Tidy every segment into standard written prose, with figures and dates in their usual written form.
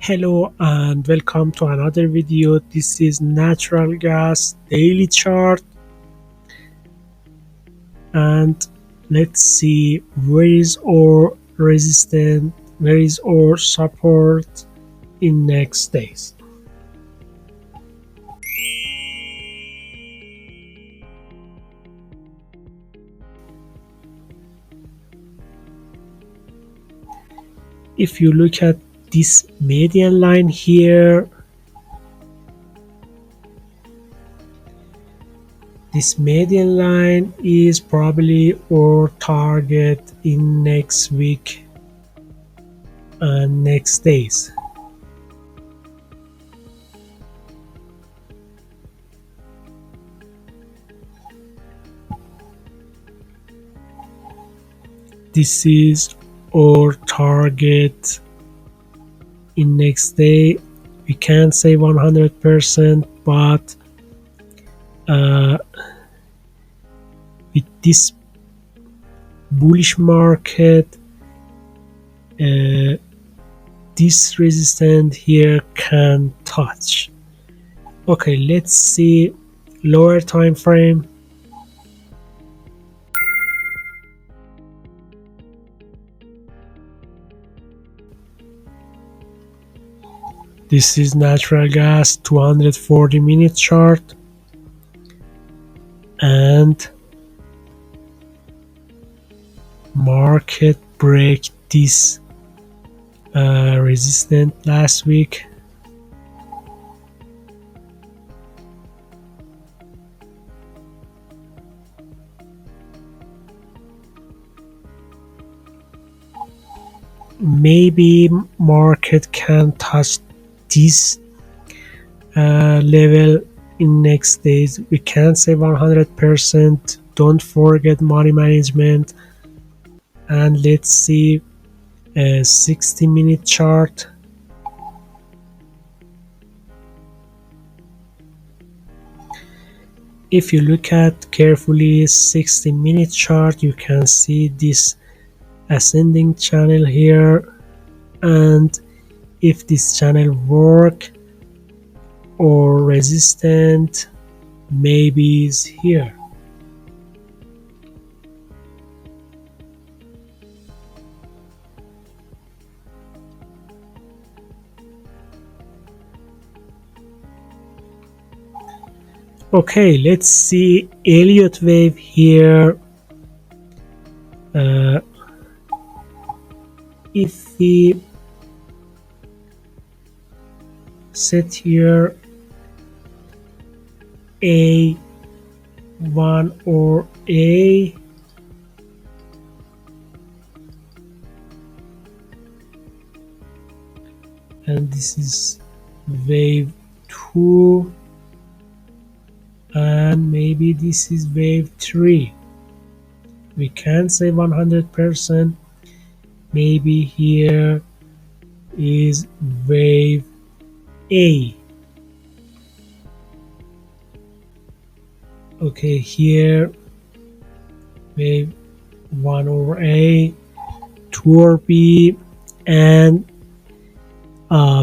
Hello and welcome to another video. This is natural gas daily chart, and let's see where is our resistance, where is our support in next days. If you look at this median line here, this median line is probably our target in next week and next days. This is our target in next day. We can't say 100%, but with this bullish market, this resistance here can touch. Okay, let's see lower time frame. This is natural gas 240 minute chart, and market break this resistance last week. Maybe market can touch this level in next days. We can't say 100%. Don't forget money management. And let's see a 60-minute chart. If you look at carefully 60-minute chart, you can see this ascending channel here, and if this channel work, or resistant maybe is here. Okay, let's see Elliott wave here. If we set here A1 or A, and this is wave 2, and maybe this is wave 3. We can't say 100%. Maybe here is wave A. Okay, here wave 1 or A, 2 or B, and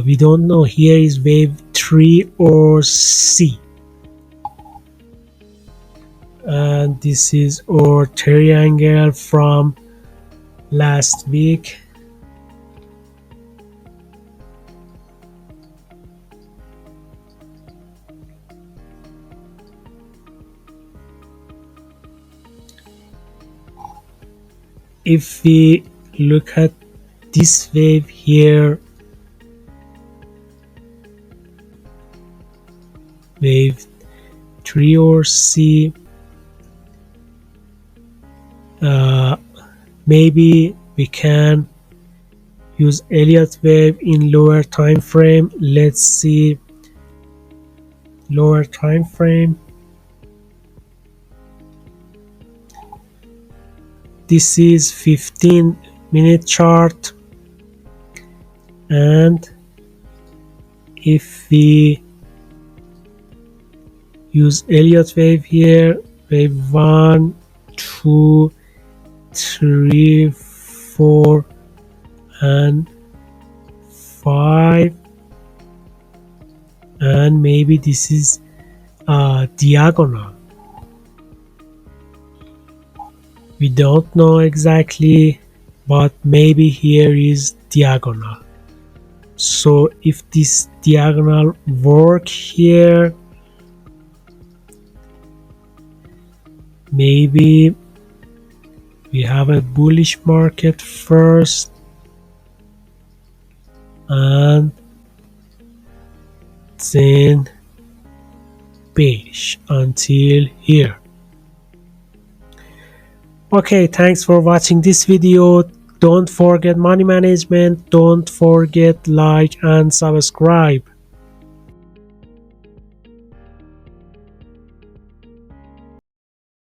we don't know. Here is wave 3 or C. And this is our triangle from last week. If we look at this wave here, wave 3 or C, maybe we can use Elliott wave in lower time frame. Let's see lower time frame. This is 15-minute chart, and if we use Elliott wave here, wave 1, 2, 3, 4 and 5, and maybe this is diagonal. We don't know exactly, but maybe here is diagonal. So if this diagonal work here, maybe we have a bullish market first and then bearish until here. Okay, thanks for watching this video. Don't forget money management. Don't forget like and subscribe.